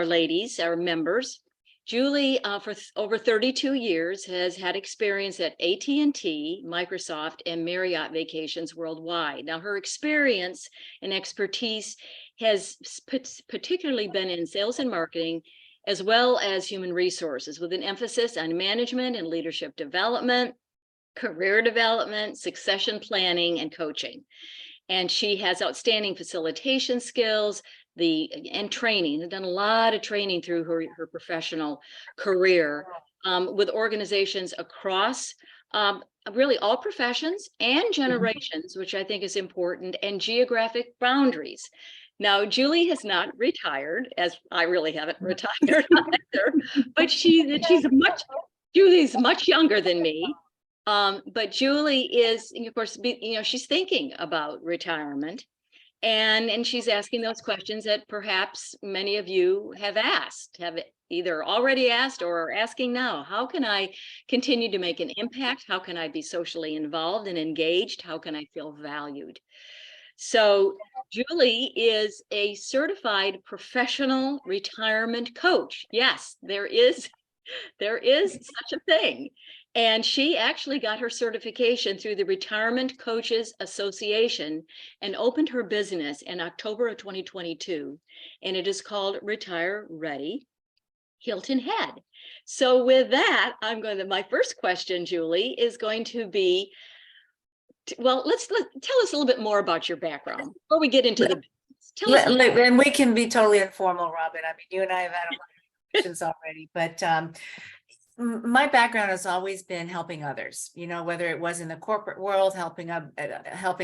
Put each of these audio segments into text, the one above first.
our ladies, our members. Julie, for over 32 years, has had experience at AT&T, Microsoft, and Marriott Vacations worldwide. Now, her experience and expertise has particularly been in sales and marketing, as well as human resources, with an emphasis on management and leadership development, career development, succession planning, and coaching. And she has outstanding facilitation skills, and training. Has done a lot of training through her professional career with organizations across really all professions and generations, which I think is important, and geographic boundaries. Now, Julie has not retired, as I really haven't retired either, but Julie's much younger than me. But Julie is, of course, she's thinking about retirement, and she's asking those questions that perhaps many of you have either already asked or are asking now. How can I continue to make an impact? How can I be socially involved and engaged? How can I feel valued? So Julie is a certified professional retirement coach. Yes, there is such a thing. And she actually got her certification through the Retirement Coaches Association and opened her business in October of 2022. And it is called Retire Ready Hilton Head. So with that, my first question, Julie, is going to be, well, tell us a little bit more about your background before we get into the business. And we can be totally informal, Robin. I mean, you and I have had a lot of questions already, but my background has always been helping others, whether it was in the corporate world, helping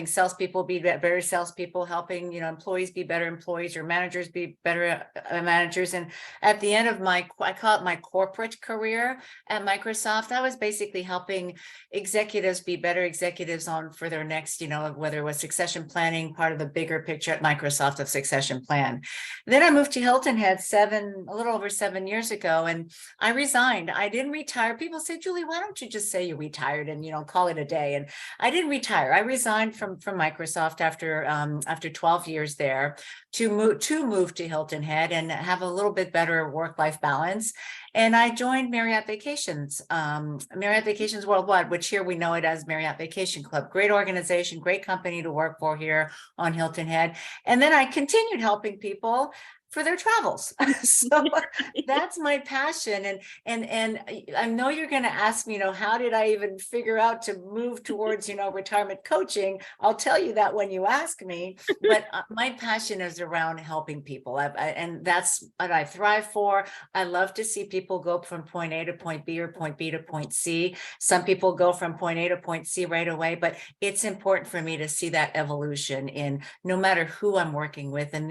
salespeople be better salespeople, helping, employees be better employees, or managers be better managers. And at the end of I call it my corporate career at Microsoft, I was basically helping executives be better executives for their next, whether it was succession planning, part of the bigger picture at Microsoft of succession plan. Then I moved to Hilton Head a little over 7 years ago, and I resigned. I didn't retire. People say, Julie, why don't you just say you retired and call it a day? And I didn't retire. I resigned from Microsoft after 12 years there to move to Hilton Head and have a little bit better work-life balance. And I joined Marriott Vacations Worldwide, which here we know it as Marriott Vacation Club. Great organization, great company to work for here on Hilton Head. And then I continued helping people for their travels. So that's my passion. And I know you're going to ask me, how did I even figure out to move towards, retirement coaching? I'll tell you that when you ask me, but my passion is around helping people. And that's what I thrive for. I love to see people go from point A to point B, or point B to point C. Some people go from point A to point C right away, but it's important for me to see that evolution in no matter who I'm working with. And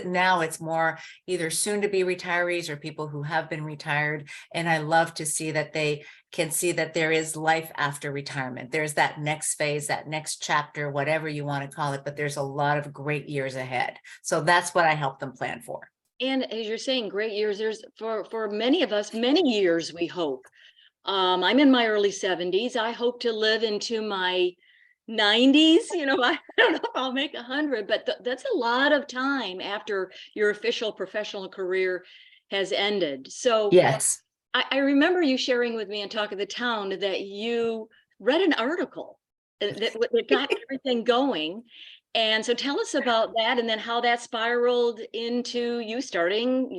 now it's more either soon to be retirees or people who have been retired. And I love to see that they can see that there is life after retirement. There's that next phase, that next chapter, whatever you want to call it, but there's a lot of great years ahead. So that's what I help them plan for. And as you're saying, great years, there's for many of us, many years, we hope. I'm in my early 70s. I hope to live into my 90s. I don't know if I'll make 100, but that's a lot of time after your official professional career has ended. So yes, I remember you sharing with me in Talk of the Town that you read an article that got everything going. And so tell us about that, and then how that spiraled into you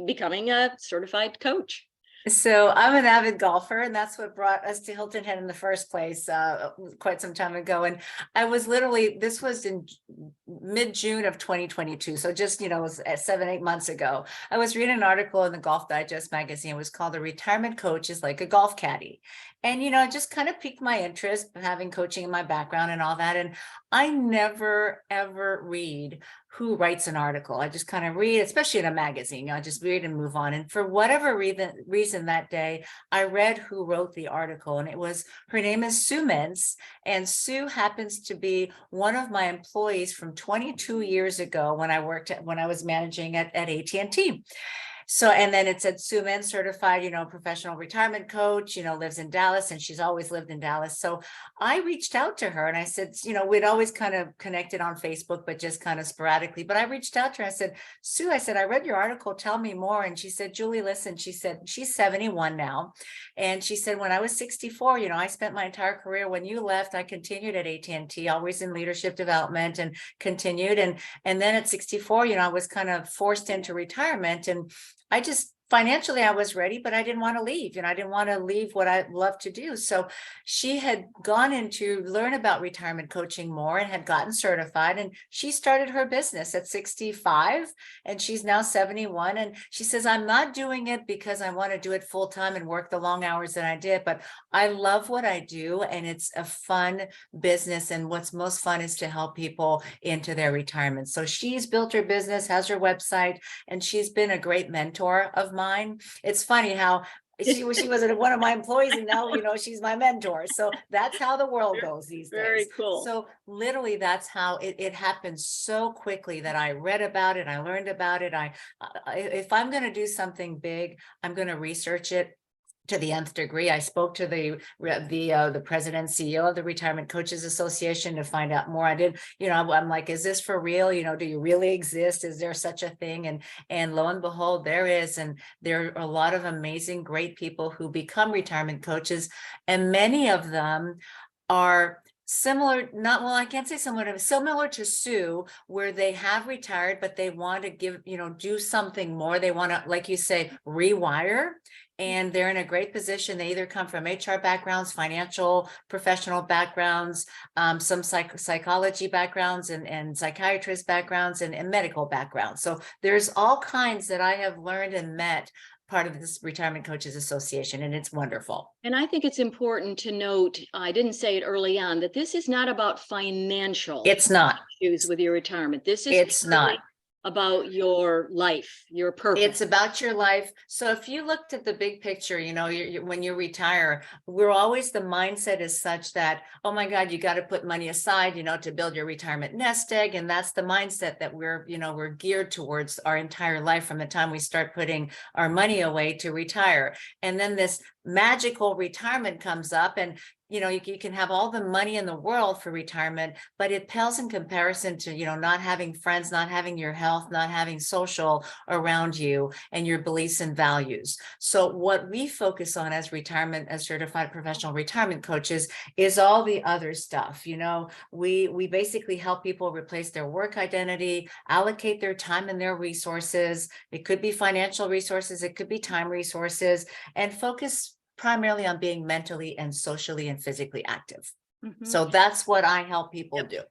becoming a certified coach. So I'm an avid golfer, and that's what brought us to Hilton Head in the first place quite some time ago. And I was this was in mid-June of 2022. So just, it was 7-8 months ago. I was reading an article in the Golf Digest magazine. It was called "A Retirement Coach is Like a Golf Caddy." And, it just kind of piqued my interest, having coaching in my background and all that. And I never, ever read who writes an article. I just kind of read, especially in a magazine, I just read and move on. And for whatever reason that day, I read who wrote the article, and her name is Sue Mintz. And Sue happens to be one of my employees from 22 years ago when I was managing at AT&T. So, and then it said Sue Min certified, professional retirement coach, lives in Dallas, and she's always lived in Dallas. So I reached out to her and I said, we'd always kind of connected on Facebook, but just kind of sporadically. But I reached out to her. I said, Sue, I said, I read your article. Tell me more. And she said, Julie, listen, she said, she's 71 now. And she said, when I was 64, I spent my entire career. When you left, I continued at AT&T, always in leadership development, and continued. And then at 64, I was kind of forced into retirement. And I just financially, I was ready, but I didn't want to leave. I didn't want to leave what I love to do. So she had gone in to learn about retirement coaching more and had gotten certified. And she started her business at 65 and she's now 71. And she says, I'm not doing it because I want to do it full time and work the long hours that I did, but I love what I do. And it's a fun business. And what's most fun is to help people into their retirement. So she's built her business, has her website, and she's been a great mentor of mine. It's funny how she was one of my employees, and now she's my mentor. So that's how the world goes these days. Very cool. So literally, that's how it happened so quickly that I read about it, I learned about it. If I'm going to do something big, I'm going to research it to the nth degree. I spoke to the president and CEO of the Retirement Coaches Association to find out more. I did, I'm like, is this for real? Do you really exist? Is there such a thing? And lo and behold, there is. And there are a lot of amazing, great people who become retirement coaches. And many of them are similar, I can't say similar to Sue, where they have retired, but they want to do something more. They want to, like you say, rewire. And they're in a great position. They either come from HR backgrounds, financial professional backgrounds, some psychology backgrounds and psychiatrist backgrounds and medical backgrounds. So there's all kinds that I have learned and met part of this Retirement Coaches Association, and it's wonderful. And I think it's important to note, I didn't say it early on, that this is not about financial It's not issues with your retirement. This is It's not about your life, your purpose. It's about your life. So if you looked at the big picture, when you retire, we're always, the mindset is such that, oh my God, you got to put money aside, to build your retirement nest egg. And that's the mindset that we're geared towards our entire life from the time we start putting our money away to retire. And then this magical retirement comes up, and you can have all the money in the world for retirement, but it pales in comparison to, not having friends, not having your health, not having social around you and your beliefs and values. So what we focus on as certified professional retirement coaches is all the other stuff. We basically help people replace their work identity, allocate their time and their resources. It could be financial resources, it could be time resources, and focus primarily on being mentally and socially and physically active. Mhm. So that's what I help people do.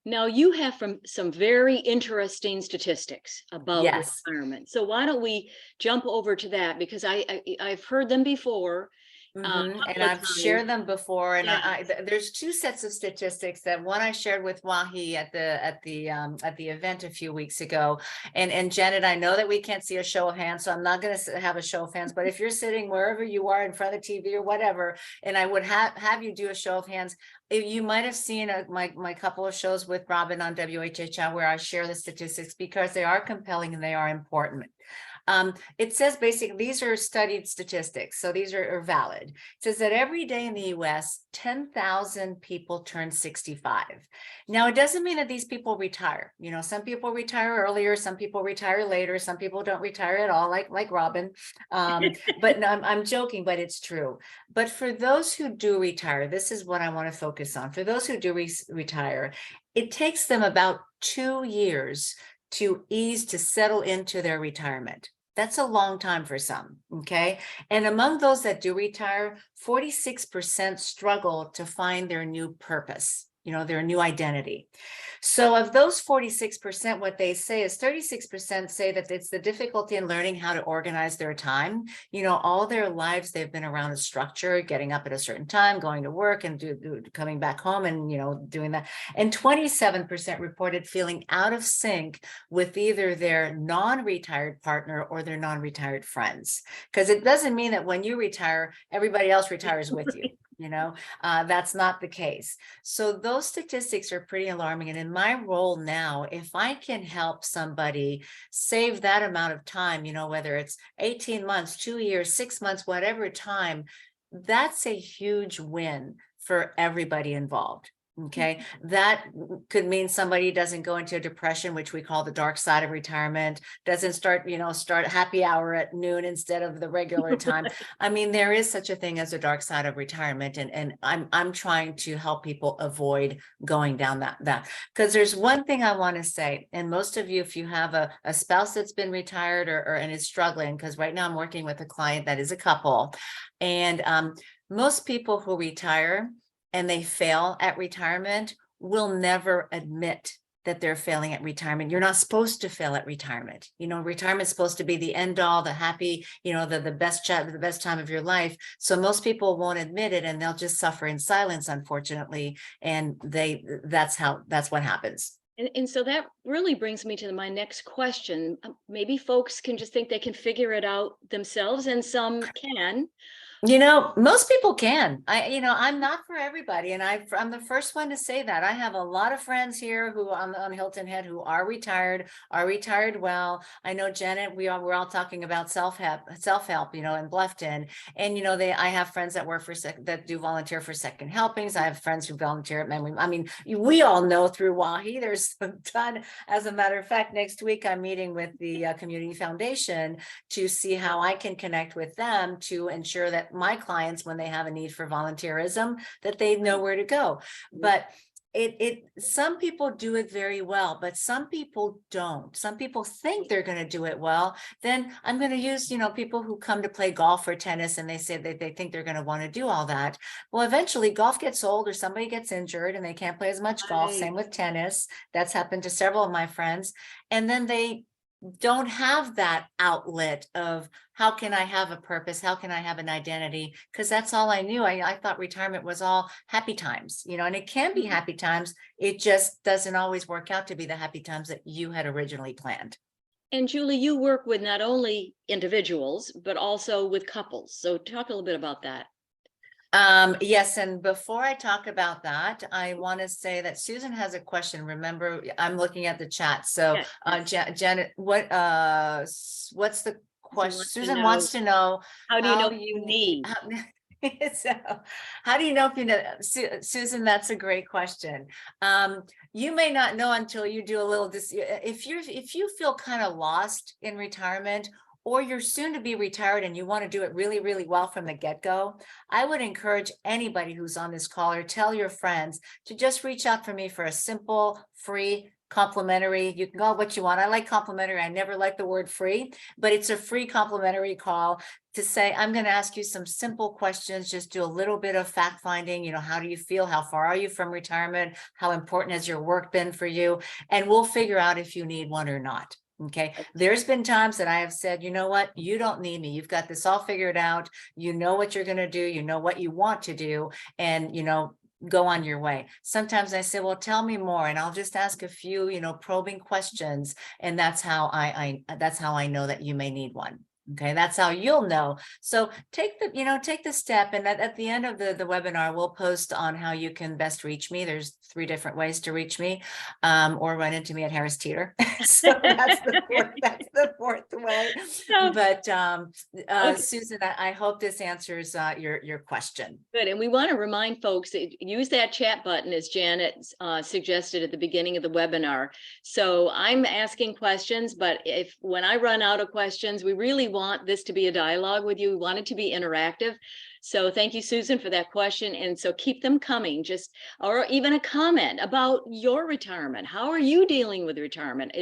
Now you have some very interesting statistics about Yes. retirement. So why don't we jump over to that, because I've heard them before. And couple of I've shared times. them before, and Yeah. there's two sets of statistics. That one I shared with Wahi at the event a few weeks ago. And Janet, I know that we can't see a show of hands, so I'm not going to have a show of hands. But if you're sitting wherever you are in front of the TV or whatever, and I would have you do a show of hands, you might have seen my couple of shows with Robin on WHHI where I share the statistics, because they are compelling and they are important. It says basically, these are studied statistics, so these are valid. It says that every day in the US, 10,000 people turn 65. Now, it doesn't mean that these people retire. Some people retire earlier, some people retire later, some people don't retire at all, like Robin. But no, I'm joking, but it's true. But for those who do retire, this is what I want to focus on. For those who do retire, it takes them about 2 years to settle into their retirement. That's a long time for some, okay? And among those that do retire, 46% struggle to find their new purpose, their new identity. So of those 46%, what they say is 36% say that it's the difficulty in learning how to organize their time. All their lives, they've been around a structure, getting up at a certain time, going to work and coming back home and, doing that. And 27% reported feeling out of sync with either their non-retired partner or their non-retired friends. Because it doesn't mean that when you retire, everybody else retires with you. That's not the case. So those statistics are pretty alarming. And in my role now, if I can help somebody save that amount of time, whether it's 18 months, 2 years, 6 months, whatever time, that's a huge win for everybody involved. Okay, that could mean somebody doesn't go into a depression, which we call the dark side of retirement, doesn't start happy hour at noon instead of the regular time. I mean, there is such a thing as a dark side of retirement, and I'm trying to help people avoid going down that because there's one thing I want to say, and most of you, if you have a spouse that's been retired or and is struggling, because right now I'm working with a client that is a couple, and most people who retire and they fail at retirement will never admit that they're failing at retirement. You're not supposed to fail at retirement. Retirement's supposed to be the end all, the happy, the best the best time of your life. So most people won't admit it and they'll just suffer in silence, unfortunately. And that's what happens. And so that really brings me to my next question. Maybe folks can just think they can figure it out themselves, and some can. Most people can. I'm not for everybody. And I'm the first one to say that. I have a lot of friends here who on Hilton Head who are retired well. I know Janet, we're all talking about self-help, in Bluffton. And, I have friends that work that do volunteer for second helpings. I have friends who volunteer at memory. I mean, we all know through WAHI, there's a ton. As a matter of fact, next week, I'm meeting with the Community Foundation to see how I can connect with them to ensure that my clients, when they have a need for volunteerism, that they know where to go. But some people do it very well, but some people don't. Some people think they're going to do it well. Then I'm going to use, people who come to play golf or tennis, and they say that they think they're going to want to do all that. Well, eventually golf gets old or somebody gets injured and they can't play as much golf. Same with tennis. That's happened to several of my friends. And then they don't have that outlet of how can I have a purpose? How can I have an identity? Because that's all I knew. I thought retirement was all happy times, and it can be happy times. It just doesn't always work out to be the happy times that you had originally planned. And Julie, you work with not only individuals, but also with couples. So talk a little bit about that. Yes, and before I talk about that, I want to say that Susan has a question. Remember, I'm looking at the chat. So, Janet, what's the question? Susan wants to know how do you know you need? So, how do you know if you know, Susan? That's a great question. You may not know until you do a little. If you feel kind of lost in retirement, or you're soon to be retired and you want to do it really, really well from the get-go, I would encourage anybody who's on this call or tell your friends to just reach out for me for a simple, free, complimentary. You can call it what you want. I like complimentary. I never like the word free, but it's a free complimentary call to say, I'm going to ask you some simple questions, just do a little bit of fact finding. How do you feel? How far are you from retirement? How important has your work been for you? And we'll figure out if you need one or not. Okay. There's been times that I have said, you know what, you don't need me. You've got this all figured out. You know what you're going to do. You know what you want to do. And, go on your way. Sometimes I say, well, tell me more. And I'll just ask a few, probing questions. And that's how I know that you may need one. Okay, that's how you'll know. So take the step, and at the end of the webinar, we'll post on how you can best reach me. There's 3 different ways to reach me, or run into me at Harris Teeter. So that's the fourth way. But okay. Susan, I hope this answers your question. Good, and we want to remind folks that use that chat button as Janet suggested at the beginning of the webinar. So I'm asking questions, but when I run out of questions, we really want this to be a dialogue with you. We want it to be interactive. So thank you, Susan, for that question. And so keep them coming, or even a comment about your retirement. How are you dealing with retirement?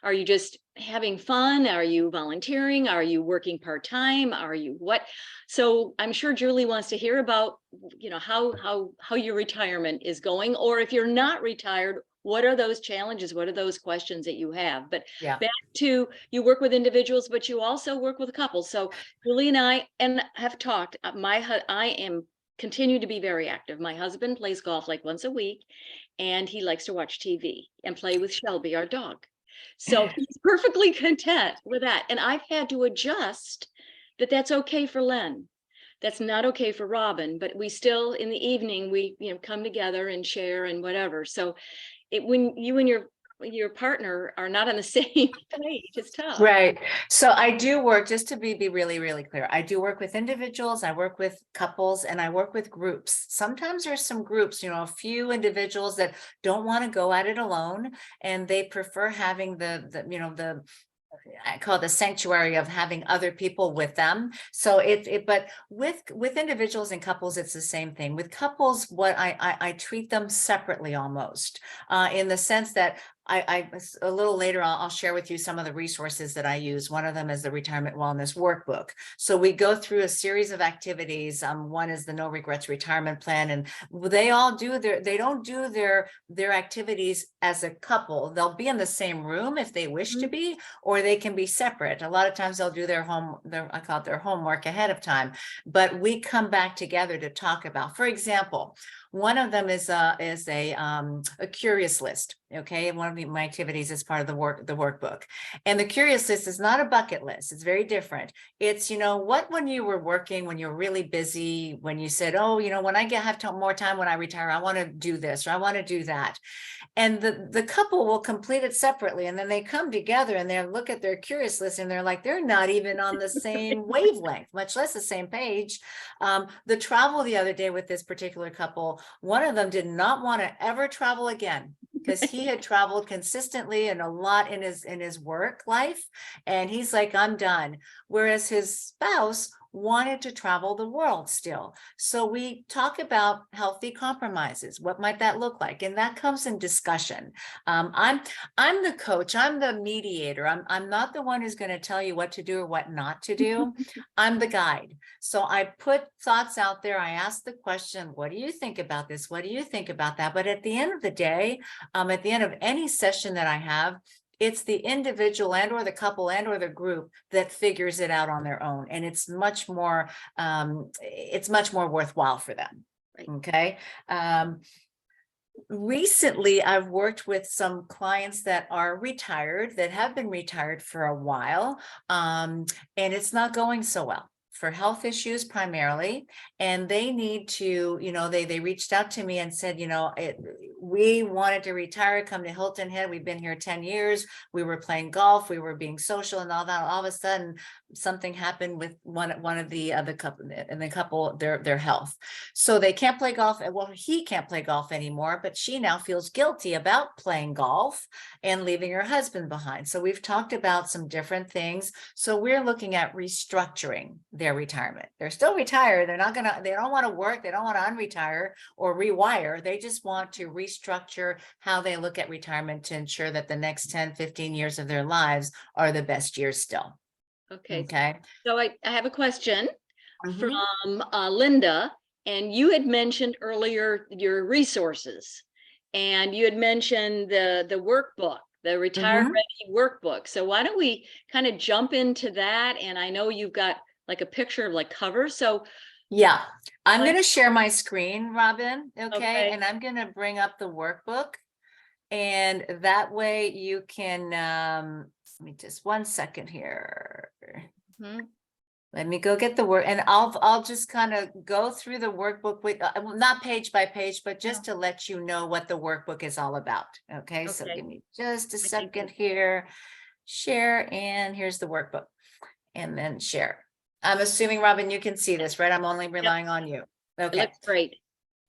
Are you just having fun? Are you volunteering? Are you working part-time? Are you what? So I'm sure Julie wants to hear about, how your retirement is going, or if you're not retired, what are those challenges? What are those questions that you have? But back to, you work with individuals, but you also work with couples. So Julie and I have talked. I am continue to be very active. My husband plays golf like once a week, and he likes to watch TV and play with Shelby, our dog. So he's perfectly content with that. And I've had to adjust that's okay for Len. that's not okay for Robin, but we still, in the evening, we, come together and share and whatever. So when you and your partner are not on the same page, it's tough. Right. So I do work, just to be really, really clear, I do work with individuals, I work with couples, and I work with groups. Sometimes there's some groups, a few individuals that don't want to go at it alone, and they prefer having the I call it the sanctuary of having other people with them. So but with individuals and couples, it's the same thing. With couples, what I treat them separately almost, in the sense that a little later, I'll share with you some of the resources that I use. One of them is the Retirement Wellness Workbook. So we go through a series of activities. One is the No Regrets Retirement Plan, and they don't do their activities as a couple. They'll be in the same room if they wish to be, or they can be separate. A lot of times they'll do I call it their homework ahead of time, but we come back together to talk about, for example, one of them is a curious list. Okay, one of my activities is part of the workbook, and the curious list is not a bucket list. It's very different. It's what, when you were working, when you were really busy, when you said, oh, when I have more time when I retire, I want to do this or I want to do that. And the couple will complete it separately, and then they come together and they look at their curious list and they're like, they're not even on the same wavelength, much less the same page. The travel the other day with this particular couple, one of them did not want to ever travel again, because he had traveled consistently and a lot in his work life, and he's like, I'm done. Whereas his spouse wanted to travel the world still. So we talk about healthy compromises. What might that look like? And that comes in discussion. I'm the coach. I'm the mediator. I'm not the one who's going to tell you what to do or what not to do. I'm the guide. So I put thoughts out there. I ask the question, what do you think about this? What do you think about that? But at the end of the day, at the end of any session that I have, it's the individual and or the couple and or the group that figures it out on their own, and it's much more worthwhile for them. Right. Okay. Recently, I've worked with some clients that are retired, that have been retired for a while, and it's not going so well, for health issues primarily. And they need to, they reached out to me and said, we wanted to retire, come to Hilton Head. We've been here 10 years. We were playing golf. We were being social and all that. All of a sudden, something happened with one of the other couple, and the couple, their health. So they can't play golf. Well, he can't play golf anymore, but she now feels guilty about playing golf and leaving her husband behind. So we've talked about some different things. So we're looking at restructuring their retirement. They're still retired. They don't want to work. They don't want to unretire or rewire. They just want to restructure how they look at retirement to ensure that the next 10, 15 years of their lives are the best years still. Okay. Okay. So I have a question Mhm. from Linda, and you had mentioned earlier your resources, and you had mentioned the workbook, the Retire Ready workbook. So why don't we kind of jump into that? And I know you've got like a picture of like cover. So yeah, I'm going to share my screen, Robin. Okay. Okay. And I'm going to bring up the workbook, and that way you can, let me just 1 second here. Mhm. Let me go get the work, and I'll just kind of go through the workbook with, not page by page, but just to let you know what the workbook is all about. Okay, so Okay. give me just a Thank second you. here. Share, and here's the workbook, and then share. I'm assuming, Robin, you can see this, right? I'm only relying on you. It Okay. looks great.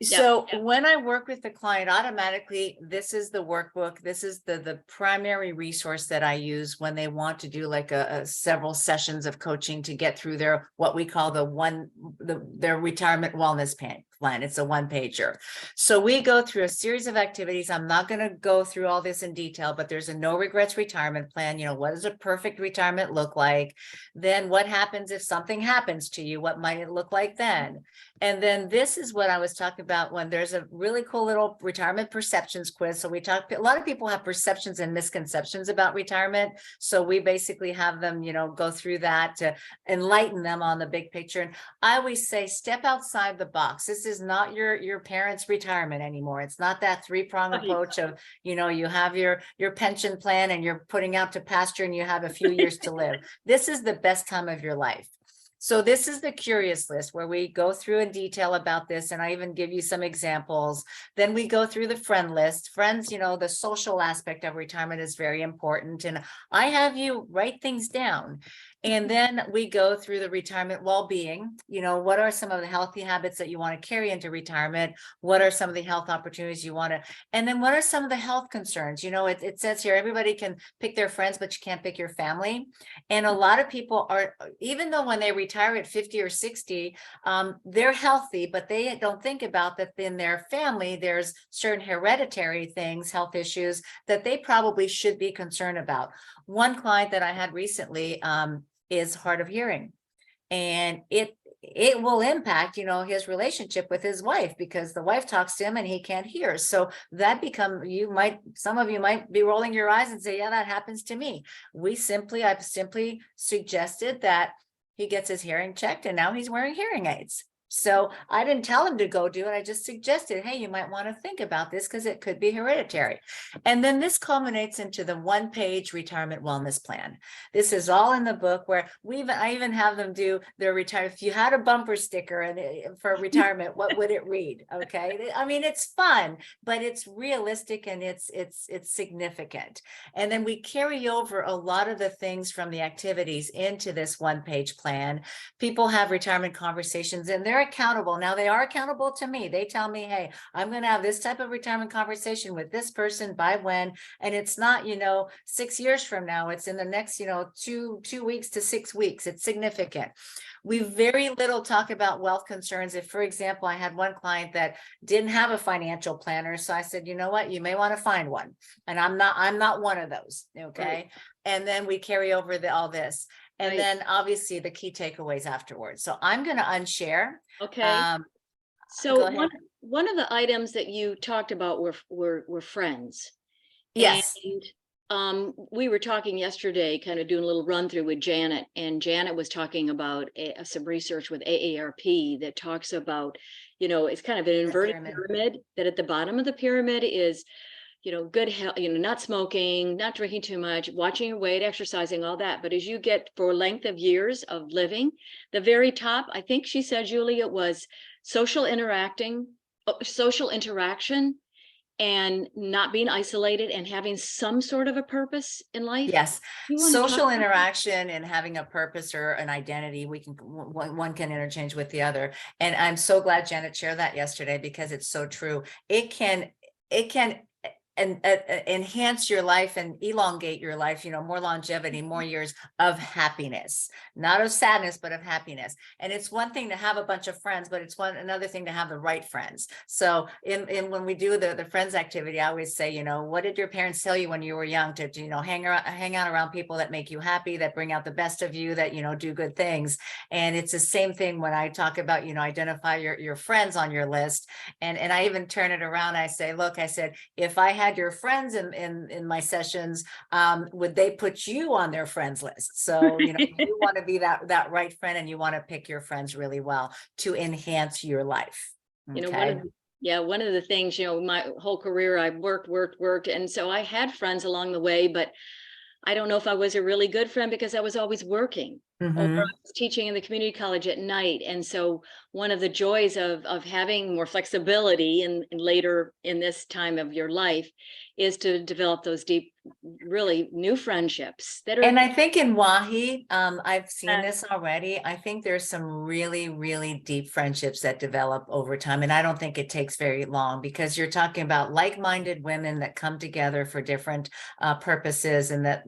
So when I work with the client, automatically, this is the workbook. This is the primary resource that I use when they want to do like a several sessions of coaching to get through their, what we call their retirement wellness plan. It's a 1-pager. So we go through a series of activities. I'm not going to go through all this in detail, but there's a no regrets retirement plan. What does a perfect retirement look like? Then what happens if something happens to you? What might it look like then? And then this is what I was talking about when there's a really cool little retirement perceptions quiz. So a lot of people have perceptions and misconceptions about retirement. So we basically have them, go through that to enlighten them on the big picture. And I always say, step outside the box. This is not your parents' retirement anymore. It's not that 3-prong approach of, you have your pension plan and you're putting out to pasture and you have a few years to live. This is the best time of your life. So this is the curious list where we go through in detail about this, and I even give you some examples. Then we go through the friend list. Friends, the social aspect of retirement is very important, and I have you write things down. And then we go through the retirement well-being. What are some of the healthy habits that you want to carry into retirement? What are some of the health opportunities you want to, and then what are some of the health concerns? It says here, everybody can pick their friends, but you can't pick your family. And a lot of people are, even though when they retire at 50 or 60, they're healthy, but they don't think about that in their family, there's certain hereditary things, health issues that they probably should be concerned about. One client that I had recently is hard of hearing, and it will impact, his relationship with his wife, because the wife talks to him and he can't hear. So that some of you might be rolling your eyes and say, yeah, that happens to me. I've simply suggested that he gets his hearing checked, and now he's wearing hearing aids. So I didn't tell him to go do it. I just suggested, hey, you might want to think about this because it could be hereditary. And then this culminates into the one-page retirement wellness plan. This is all in the book, where I even have them do their retirement. If you had a bumper sticker for retirement, what would it read? Okay. I mean, it's fun, but it's realistic and it's significant. And then we carry over a lot of the things from the activities into this one-page plan. People have retirement conversations, and they're accountable. Now they are accountable to me. They tell me, hey, I'm going to have this type of retirement conversation with this person by when, and it's not, 6 years from now, it's in the next, 2 weeks to 6 weeks. It's significant. We very little talk about wealth concerns. If, for example, I had one client that didn't have a financial planner. So I said, you know what, you may want to find one. And I'm not one of those. Okay. Right. And then we carry over all this. And right. Then obviously the key takeaways afterwards. So I'm going to unshare. Okay. So one of the items that you talked about were friends. Yes. And we were talking yesterday, kind of doing a little run through with Janet, and Janet was talking about some research with AARP that talks about, it's kind of an inverted pyramid, that at the bottom of the pyramid is, good health, not smoking, not drinking too much, watching your weight, exercising, all that. But as you get for length of years of living, the very top, I think she said, Julie, it was social interaction, and not being isolated and having some sort of a purpose in life. Yes. Social interaction and having a purpose or an identity, one can interchange with the other. And I'm so glad Janet shared that yesterday, because it's so true. It can enhance your life and elongate your life, more longevity, more years of happiness, not of sadness, but of happiness. And it's one thing to have a bunch of friends, but it's another thing to have the right friends. So when we do the friends activity, I always say, what did your parents tell you when you were young to, hang out around people that make you happy, that bring out the best of you, that, do good things. And it's the same thing when I talk about, identify your friends on your list. And I even turn it around. I say, look, I said, if I had your friends in my sessions, would they put you on their friends list? So, you want to be that right friend, and you want to pick your friends really well to enhance your life. Okay? One of the things, my whole career, I worked. And so I had friends along the way, but I don't know if I was a really good friend because I was always working. Mm-hmm. Or I was teaching in the community college at night. And so one of the joys of having more flexibility and later in this time of your life is to develop those deep, really new friendships that are. And I think in WAHI, I've seen this already. I think there's some really, really deep friendships that develop over time. And I don't think it takes very long, because you're talking about like-minded women that come together for different purposes, and that,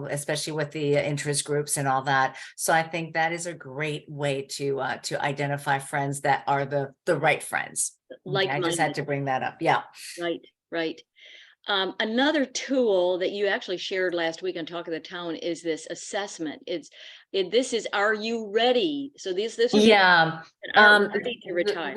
especially with the interest groups and all that. So I think that is a great way to identify friends that are the right friends. I just had to bring that up. Yeah. Right. Another tool that you actually shared last week on Talk of the Town is this assessment. This is, are you ready? So this is the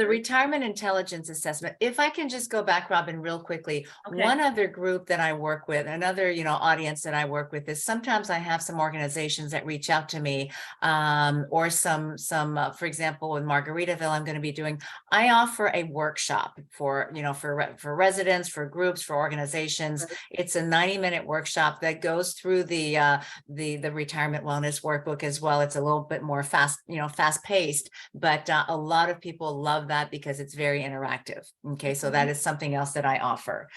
retirement intelligence assessment. If I can just go back, Robin, real quickly. Okay. One other group that I work with, another audience that I work with, is sometimes I have some organizations that reach out to me, or some for example, in Margaritaville, I'm going to be doing. I offer a workshop for for residents, for groups, for organizations. Right. It's a 90-minute workshop that goes through the retirement wellness workbook. as well. It's a little bit more fast, fast paced, but a lot of people love that because it's very interactive. Okay, so that is something else that I offer.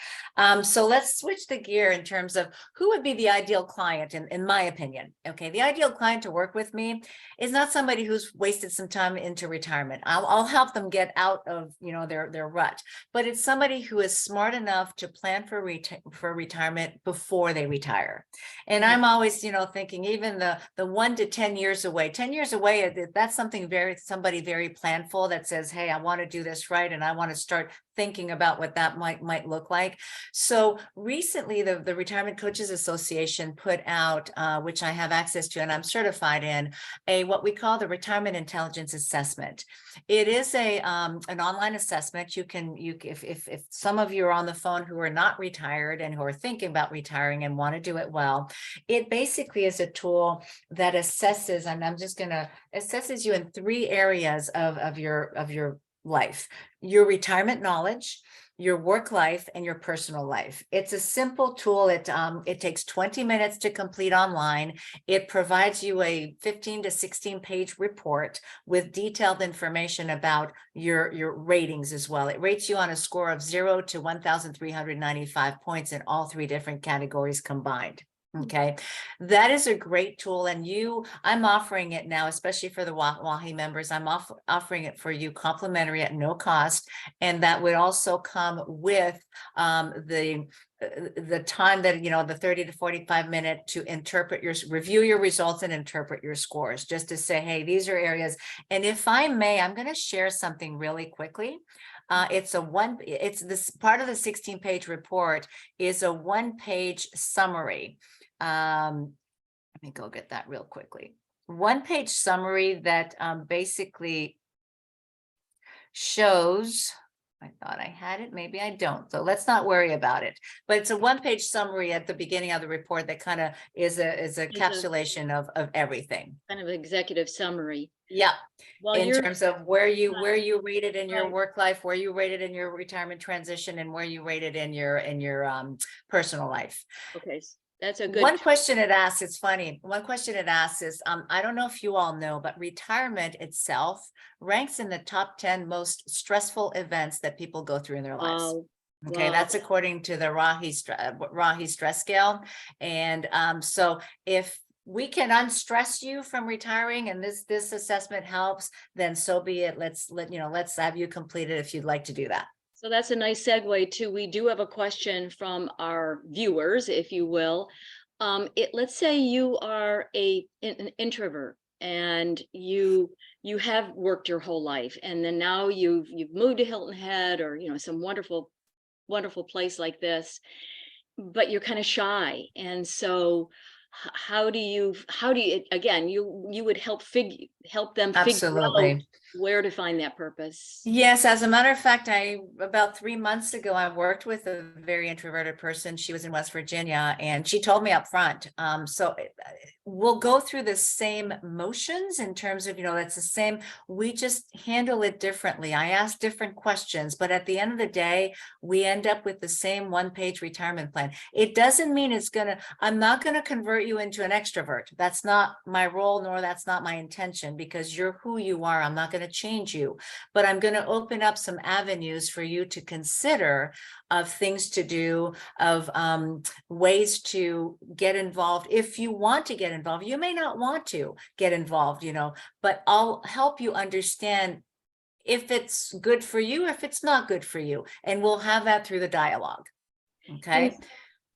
So let's switch the gear in terms of who would be the ideal client, in my opinion. Okay, the ideal client to work with me is not somebody who's wasted some time into retirement. I'll help them get out of their rut, but it's somebody who is smart enough to plan for retirement before they retire. And I'm always thinking even the 1 to 10 years away, 10 years away, that's something somebody very planful that says, hey, I want to do this right, and I want to start thinking about what that might look like. So recently, the Retirement Coaches Association put out, which I have access to and I'm certified in, what we call the Retirement Intelligence Assessment. It is an online assessment. If some of you are on the phone who are not retired and who are thinking about retiring and want to do it well, it basically is a tool that assesses, and assesses you in 3 areas of your life: your retirement knowledge, your work life, and your personal life. It's a simple tool. It takes 20 minutes to complete online. It provides you a 15 to 16 page report with detailed information about your ratings as well. It rates you on a score of 0 to 1,395 points in all 3 different categories combined. Okay, that is a great tool, and I'm offering it now, especially for the WAHI members. I'm offering it for you complimentary at no cost, and that would also come with the time that the 30 to 45 minute to review your results and interpret your scores, just to say, hey, these are areas. And if I may, I'm going to share something really quickly. It's this part of the 16-page report is a 1-page summary. Let me go get that real quickly. 1-page summary that basically shows, I thought I had it, maybe I don't, so let's not worry about it. But it's a 1-page summary at the beginning of the report that kind of is a encapsulation of everything. Kind of executive summary. Yeah. Well, in terms of where you rated in your Right. work life, where you rated in your retirement transition, and where you rated in your personal life. Okay, that's a good One question it asks, it's funny. One question it asks is, I don't know if you all know, but retirement itself ranks in the top 10 most stressful events that people go through in their lives. Okay, Wow. that's according to the Rahi stress scale. And so if we can unstress you from retiring and this assessment helps, then so be it. Let's have you complete it if you'd like to do that. So that's a nice segue to, we do have a question from our viewers, if you will. Let's say you are an introvert and you have worked your whole life, and then now you've moved to Hilton Head or some wonderful place like this, but you're kind of shy. And so how do you again, you would help them figure out Absolutely. where to find that purpose? Yes, as a matter of fact, about 3 months ago, I worked with a very introverted person. She was in West Virginia, and she told me up front. So we'll go through the same motions in terms of, that's the same. We just handle it differently. I ask different questions, but at the end of the day, we end up with the same 1-page retirement plan. It doesn't mean I'm not going to convert you into an extrovert. That's not my role, nor that's not my intention, because you're who you are. I'm not going to change you, but I'm going to open up some avenues for you to consider of things to do, of ways to get involved. If you want to get involved, you may not want to get involved, but I'll help you understand if it's good for you, if it's not good for you, and we'll have that through the dialogue. Okay.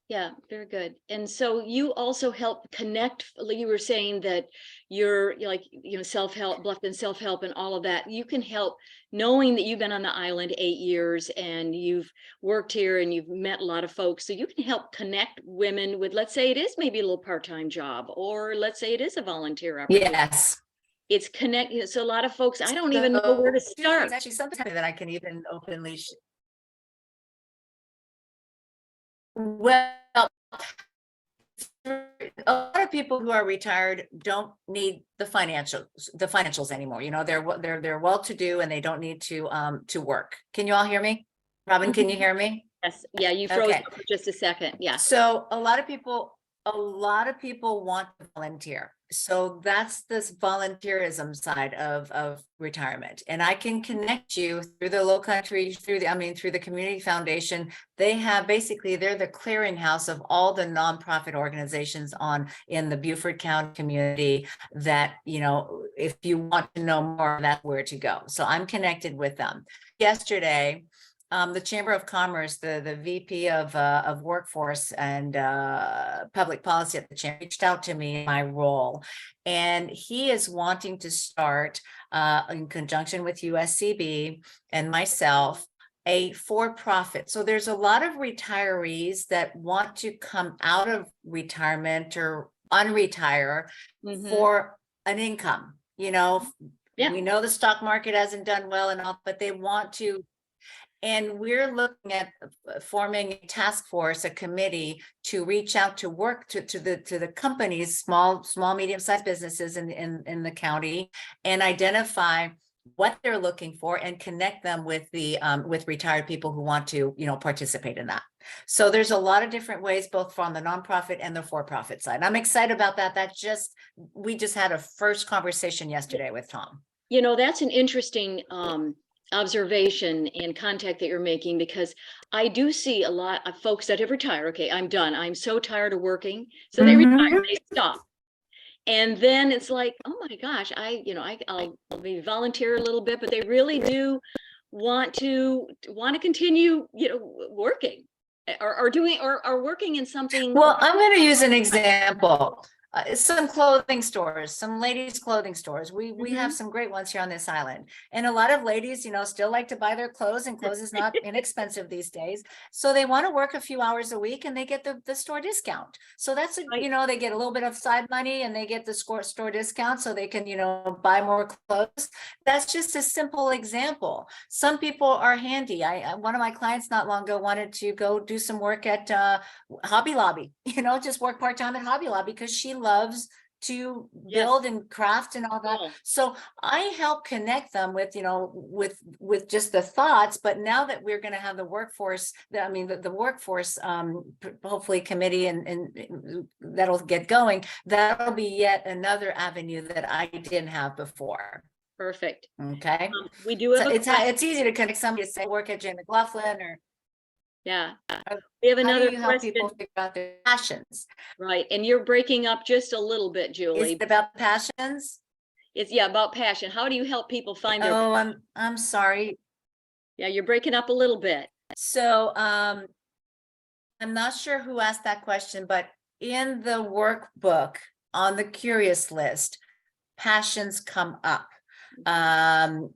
Yeah, very good. And so you also help connect, like you were saying that you're like, self-help, Bluffton self-help and all of that. You can help, knowing that you've been on the island 8 years and you've worked here and you've met a lot of folks. So you can help connect women with, let's say it is maybe a little part-time job, or let's say it is a volunteer opportunity. Yes. It's connected. So a lot of folks, I don't even know where to start. It's actually something that I can even openly well, a lot of people who are retired don't need the financials anymore. They're well-to-do and they don't need to work. Can you all hear me? Robin, can you hear me? Yes. Yeah, you froze Okay. up for just a second. Yeah. So a lot of people want to volunteer. so that's this volunteerism side of retirement. And I can connect you through the Low Country, through the Community Foundation. They have basically, they're the clearinghouse of all the nonprofit organizations in the Beaufort County community that, if you want to know more, that's where to go. So I'm connected with them. Yesterday, the Chamber of Commerce, the VP of Workforce and Public Policy at the Chamber reached out to me in my role, and he is wanting to start in conjunction with USCB and myself a for-profit. So there's a lot of retirees that want to come out of retirement or unretire for an income. Yeah. We know the stock market hasn't done well and all, but they want to. And we're looking at forming a task force, a committee to reach out to work to the companies, small, medium-sized businesses in the county, and identify what they're looking for and connect them with with retired people who want to, participate in that. So there's a lot of different ways, both from the nonprofit and the for-profit side. I'm excited about that. We just had a first conversation yesterday with Tom. That's an interesting observation and contact that you're making, because I do see a lot of folks that have retired. Okay, I'm done. I'm so tired of working. So they retire, they stop. And then it's like, oh my gosh, I'll maybe volunteer a little bit, but they really do want to continue, working or working in something. Well, I'm going to use an example. Some clothing stores, some ladies' clothing stores. We have some great ones here on this island. And a lot of ladies, still like to buy their clothes, and clothes is not inexpensive these days. So they want to work a few hours a week and they get the store discount. So that's, they get a little bit of side money and they get the store discount so they can, buy more clothes. That's just a simple example. Some people are handy. One of my clients not long ago wanted to go do some work at Hobby Lobby, just work part-time at Hobby Lobby because she loves to build and craft and all that. Cool. So I help connect them with, with just the thoughts. But now that we're going to have the workforce, the workforce, hopefully committee and that'll get going, that'll be yet another avenue that I didn't have before. Perfect. Okay. We do have it's easy to connect somebody to say work at Jay McLaughlin or. Yeah. We have another question. Help people figure out their passions. Right. And you're breaking up just a little bit, Julie. Is it about passions? It's about passion. How do you help people find their passion? I'm sorry. Yeah, you're breaking up a little bit. So I'm not sure who asked that question, but in the workbook on the curious list, passions come up. And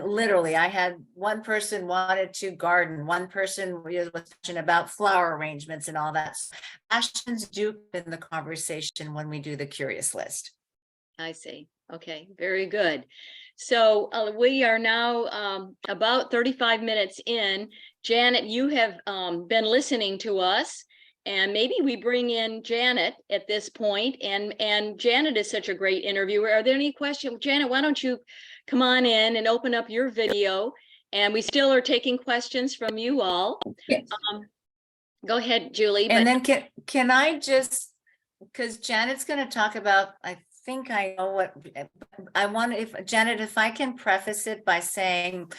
literally I had one person wanted to garden, one person was passionate about flower arrangements and all that. Passions do in the conversation when we do the curious list. I see. Okay, very good. So we are now about 35 minutes in. Janet, you have been listening to us. And maybe we bring in Janet at this point, and Janet is such a great interviewer. Are there any questions? Janet, why don't you come on in and open up your video? And we still are taking questions from you all. Yes. Go ahead, Julie. And then can I just, because Janet's going to talk about, I think I know what I want. Janet, if I can preface it by saying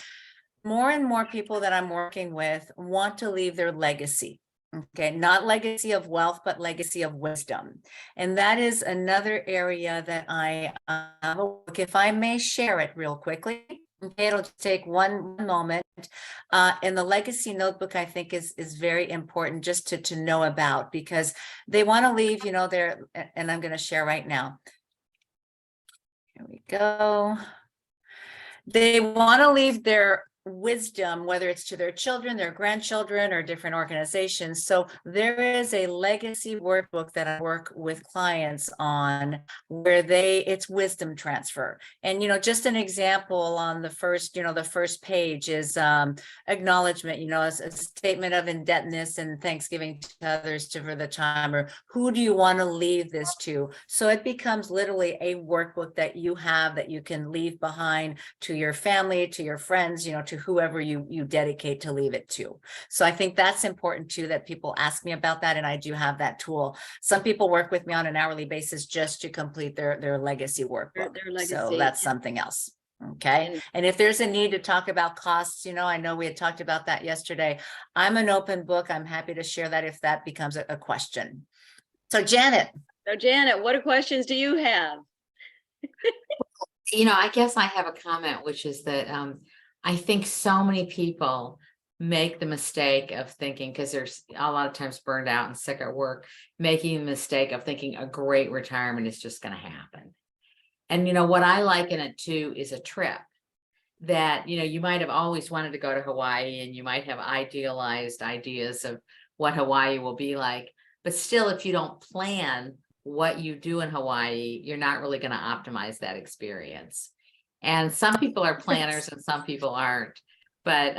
more and more people that I'm working with want to leave their legacy. Okay, not legacy of wealth, but legacy of wisdom. And that is another area that if I may share it real quickly. Okay, it'll take one moment. And the legacy notebook, I think, is very important just to know about, because they want to leave, their, and I'm going to share right now. Here we go. They want to leave their wisdom, whether it's to their children, their grandchildren, or different organizations. So there is a legacy workbook that I work with clients on where it's wisdom transfer. And, just an example on the first, the first page is acknowledgement, a statement of indebtedness and thanksgiving to others for the time, or who do you want to leave this to? So it becomes literally a workbook that you have that you can leave behind to your family, to your friends, to to whoever you dedicate to leave it to. So I think that's important too, that people ask me about that, and I do have that tool. Some people work with me on an hourly basis just to complete their legacy workbook. Their So legacy. that's something else. Okay. And if there's a need to talk about costs, I know we had talked about that yesterday. I'm an open book. I'm happy to share that if that becomes a question. So Janet. So Janet, what questions do you have? I guess I have a comment, which is that I think so many people make the mistake of thinking, because there's a lot of times burned out and sick at work, making the mistake of thinking a great retirement is just going to happen. And what I liken it to is a trip that, you might have always wanted to go to Hawaii, and you might have idealized ideas of what Hawaii will be like. But still, if you don't plan what you do in Hawaii, you're not really going to optimize that experience. And some people are planners and some people aren't. But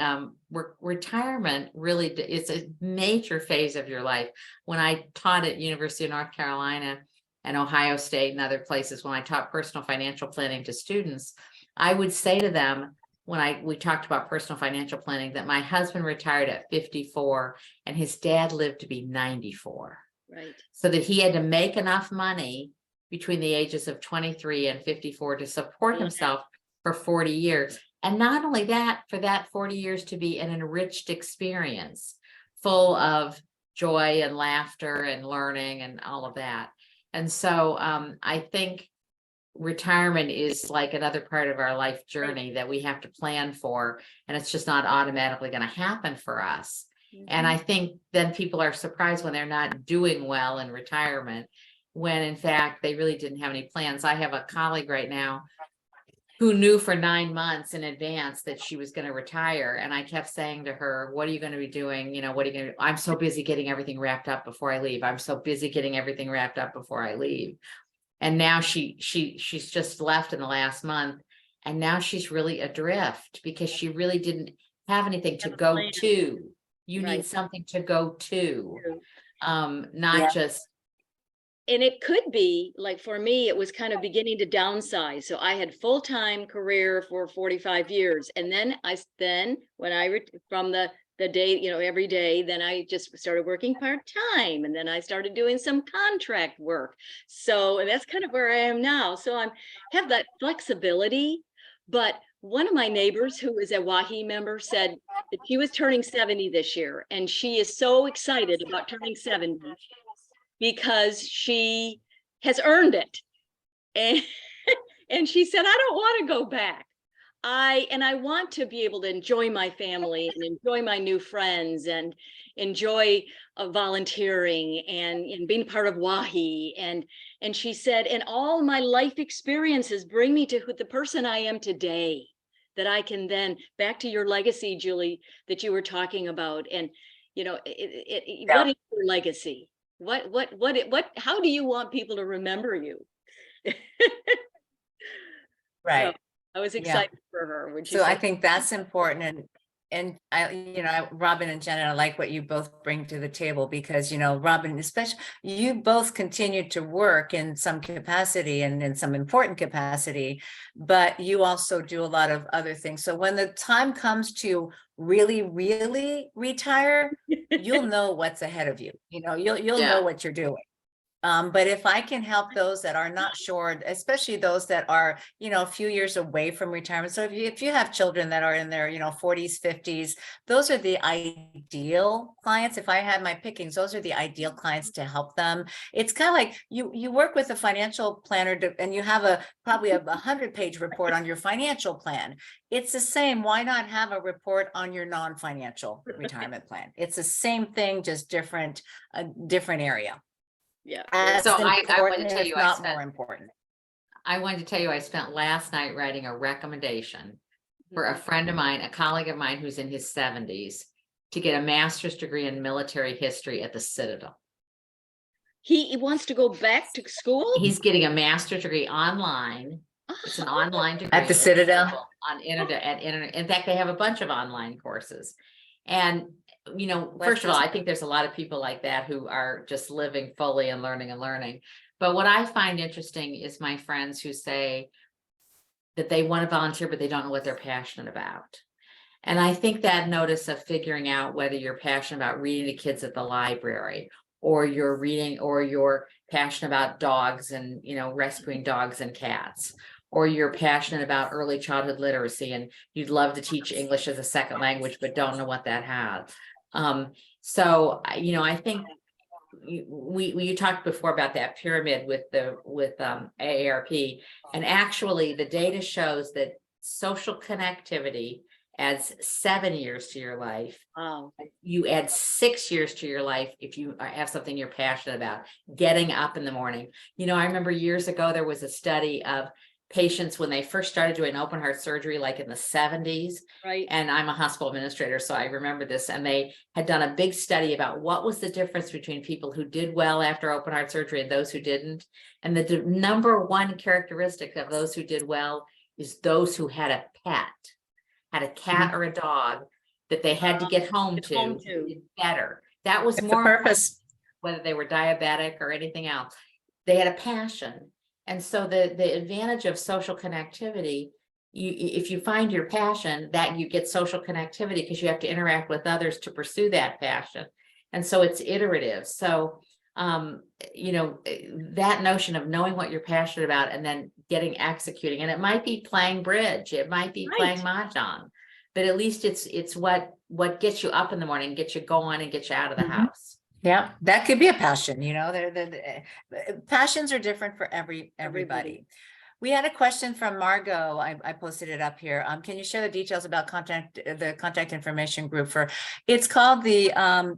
retirement really is a major phase of your life. When I taught at University of North Carolina and Ohio State and other places, when I taught personal financial planning to students, I would say to them, when we talked about personal financial planning, that my husband retired at 54 and his dad lived to be 94. Right. So that he had to make enough money between the ages of 23 and 54 to support himself for 40 years. And not only that, for that 40 years to be an enriched experience full of joy and laughter and learning and all of that. And so I think retirement is like another part of our life journey that we have to plan for, and it's just not automatically going to happen for us. And I think then people are surprised when they're not doing well in retirement, when in fact they really didn't have any plans. I have a colleague right now who knew for 9 months in advance that she was going to retire. And I kept saying to her, what are you going to be doing? What are you going to do? I'm so busy getting everything wrapped up before I leave. I'm so busy getting everything wrapped up before I leave. And now she's just left in the last month. And now she's really adrift because she really didn't have anything to go to. You need something to go to, not just. And it could be like, for me, it was kind of beginning to downsize. So I had full-time career for 45 years. And then when I from the day, every day, then I just started working part-time, and then I started doing some contract work. So, and that's kind of where I am now. So I have that flexibility. But one of my neighbors, who is a WAHI member, said that she was turning 70 this year, and she is so excited about turning 70 because she has earned it. And she said, I don't want to go back. I want to be able to enjoy my family and enjoy my new friends and enjoy volunteering and being part of WAHI. And she said, and all my life experiences bring me to the person I am today, that I can then, back to your legacy, Julie, that you were talking about. And, what is your legacy? How do you want people to remember you? Right. So I was excited for her when she So I said, think that's important. And Robin and Janet, I like what you both bring to the table, because, Robin, especially, you both continue to work in some capacity and in some important capacity, but you also do a lot of other things. So when the time comes to really, really retire, you'll know what's ahead of you. You'll know what you're doing. But if I can help those that are not sure, especially those that are, a few years away from retirement. So if you have children that are in their, 40s, 50s, those are the ideal clients. If I had my pickings, those are the ideal clients to help them. It's kind of like you work with a financial planner and you have probably a 100-page report on your financial plan. It's the same. Why not have a report on your non-financial retirement plan? It's the same thing, just different area. Yeah. So I wanted to tell you, more important. I wanted to tell you, I spent last night writing a recommendation for a friend of mine, a colleague of mine who's in his 70s, to get a master's degree in military history at the Citadel. He wants to go back to school? He's getting a master's degree online. It's an online degree at the Citadel on internet. In fact, they have a bunch of online courses. And first of all, I think there's a lot of people like that who are just living fully and learning. But what I find interesting is my friends who say that they want to volunteer, but they don't know what they're passionate about. And I think that notice of figuring out whether you're passionate about reading to kids at the library, or you're reading, or you're passionate about dogs and, rescuing dogs and cats, or you're passionate about early childhood literacy and you'd love to teach English as a second language, but don't know what that has. So, I think you talked before about that pyramid with AARP, and actually the data shows that social connectivity adds 7 years to your life. Wow. You add 6 years to your life if you have something you're passionate about, getting up in the morning. I remember years ago, there was a study of patients when they first started doing open heart surgery, like in the 70s. Right. And I'm a hospital administrator, so I remember this. And they had done a big study about what was the difference between people who did well after open heart surgery and those who didn't. And the number one characteristic of those who did well is those who had a pet, had a cat or a dog that they had to get home to, did better. That was It's the more purpose. whether they were diabetic or anything else. They had a passion. And so the advantage of social connectivity, if you find your passion, that you get social connectivity because you have to interact with others to pursue that passion. And so it's iterative. So, that notion of knowing what you're passionate about and then executing, and it might be playing bridge, it might be playing mahjong, but at least it's what gets you up in the morning, gets you going and gets you out of the house. Yeah, that could be a passion, passions are different for everybody. We had a question from Margot. I posted it up here. Can you share the details about the contact information group it's called the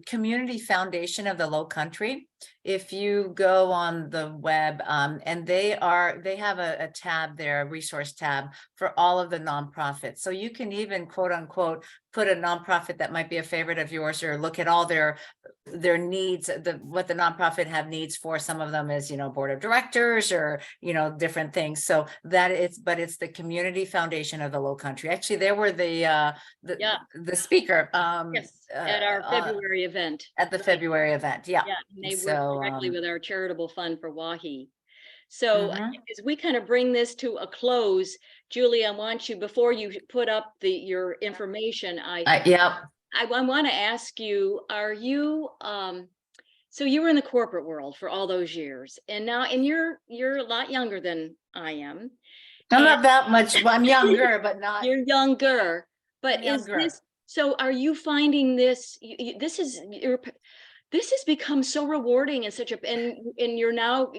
Community Foundation of the Low Country. If you go on the web, and they have a tab there, a resource tab for all of the nonprofits. So you can even quote unquote put a nonprofit that might be a favorite of yours, or look at all their needs, what the nonprofit have needs for. Some of them is, board of directors or, different things. So but it's the Community Foundation of the Low Country. Actually, they were the speaker. Yes, at our February event. At the February event, yeah. Yeah, and they So, work directly with our charitable fund for Wahi. So Mhm. as we kind of bring this to a close, Julie, I want you, before you put up your information, Yeah. I want to ask you, are you, so you were in the corporate world for all those years, and now, and you're a lot younger than I am. I'm And not that much, well, I'm younger, but not you're younger, but is younger. this, so are you finding this, this has become so rewarding and and you're now,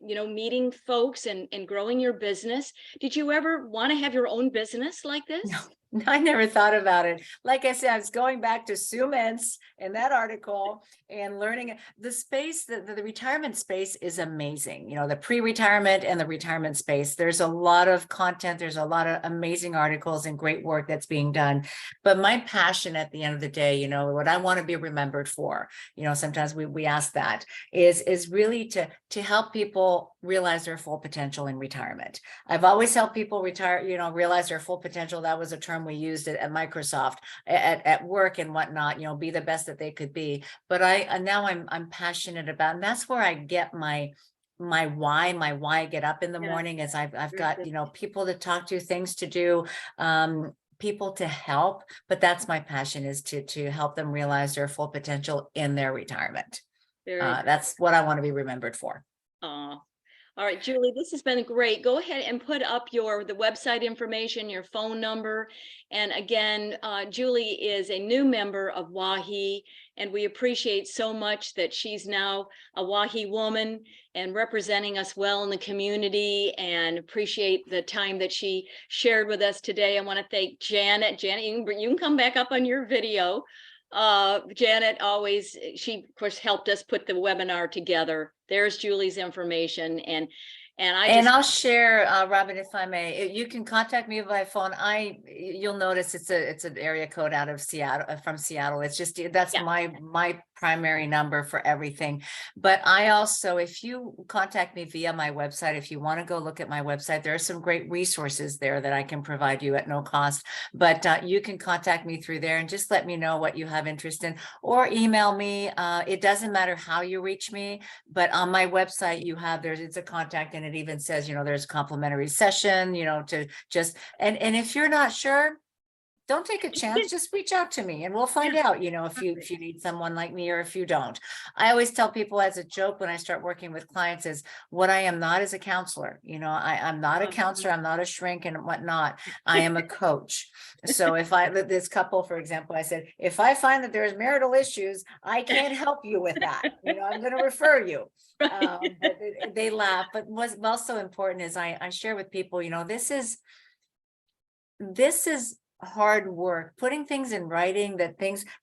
meeting folks and growing your business. Did you ever want to have your own business like this? No. I never thought about it. Like I said, I was going back to Sue Mintz in that article and learning the space, the retirement space is amazing. The pre-retirement and the retirement space. There's a lot of content. There's a lot of amazing articles and great work that's being done. But my passion at the end of the day, what I want to be remembered for, sometimes we ask that, is really to help people realize their full potential in retirement. I've always helped people retire, realize their full potential. That was a term we used at Microsoft, at work and whatnot, be the best that they could be. But now I'm passionate about, and that's where I get my why get up in the morning is I've got, people to talk to, things to do, people to help, but that's my passion, is to help them realize their full potential in their retirement. That's what I want to be remembered for. All right, Julie, this has been great. Go ahead and put up the website information, your phone number. And again, Julie is a new member of Wahi, and we appreciate so much that she's now a Wahi woman and representing us well in the community, and appreciate the time that she shared with us today. I want to thank Janet. Janet, you can come back up on your video. Janet she of course helped us put the webinar together. There's Julie's information, and I'll share, Robin, if I may. You can contact me by phone. You'll notice it's an area code out of Seattle, from Seattle. It's just that's my primary number for everything. But I also, if you contact me via my website, if you want to go look at my website, there are some great resources there that I can provide you at no cost. But you can contact me through there and just let me know what you have interest in, or email me. It doesn't matter how you reach me, but on my website it's a contact, and it even says, there's a complimentary session, to just, and if you're not sure, don't take a chance, just reach out to me and we'll find out, if you need someone like me or if you don't. I always tell people as a joke when I start working with clients is what I am not is a counselor. I'm not a counselor, I'm not a shrink and whatnot. I am a coach. So if this couple, for example, I said, if I find that there's marital issues, I can't help you with that. I'm going to refer you. But they laugh. But what's also important is I share with people, this is hard work, putting things in writing,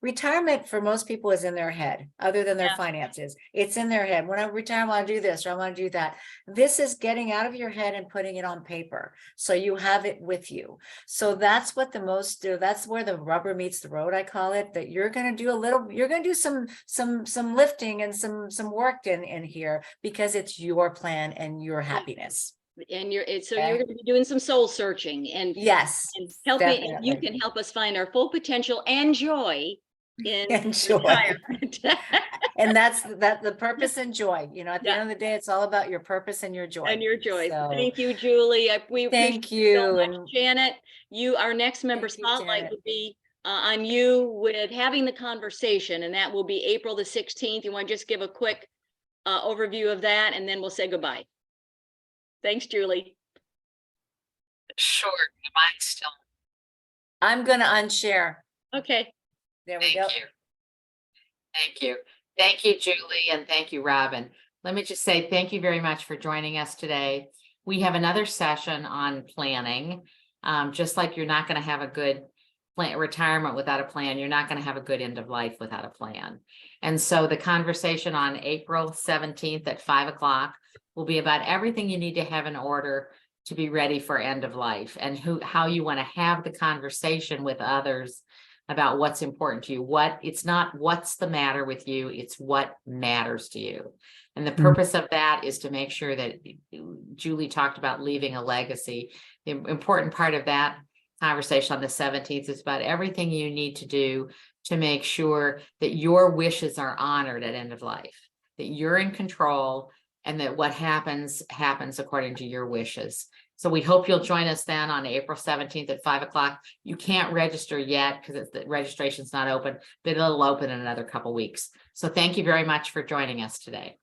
retirement for most people is in their head, other than their Yeah. finances. It's in their head. When I retire, I want to do this or I want to do that. This is getting out of your head and putting it on paper. So you have it with you. So that's what that's where the rubber meets the road, I call it, that you're going to do some lifting and some work in here because it's your plan and your happiness. And you're Okay. going to be doing some soul searching and Yes. helping. You definitely. can help us find our full potential and joy in And joy. retirement. And that's the purpose and joy, at the Yeah. end of the day, it's all about your purpose and your joy. And your joy. So, Thank you, Julie. We appreciate thank it so you. much. And Janet, our next member Thank you, spotlight Janet. would be on you with having the conversation, and that will be April the 16th. You want to just give a quick overview of that, and then we'll say goodbye. Thanks, Julie. Sure, am I still? I'm going to unshare. Okay. There we go. Thank you. Thank you. Thank you, Julie, and thank you, Robin. Let me just say thank you very much for joining us today. We have another session on planning. Just like you're not going to have a good retirement without a plan, you're not going to have a good end of life without a plan. And so the conversation on April 17th at 5:00 will be about everything you need to have in order to be ready for end of life and how you want to have the conversation with others about what's important to you. It's not what's the matter with you, it's what matters to you. And the purpose of that is to make sure that Julie talked about leaving a legacy. The important part of that conversation on the 17th is about everything you need to do to make sure that your wishes are honored at end of life, that you're in control, and that what happens according to your wishes. So we hope you'll join us then on April 17th at 5:00. You can't register yet because the registration's not open, but it'll open in another couple weeks. So thank you very much for joining us today.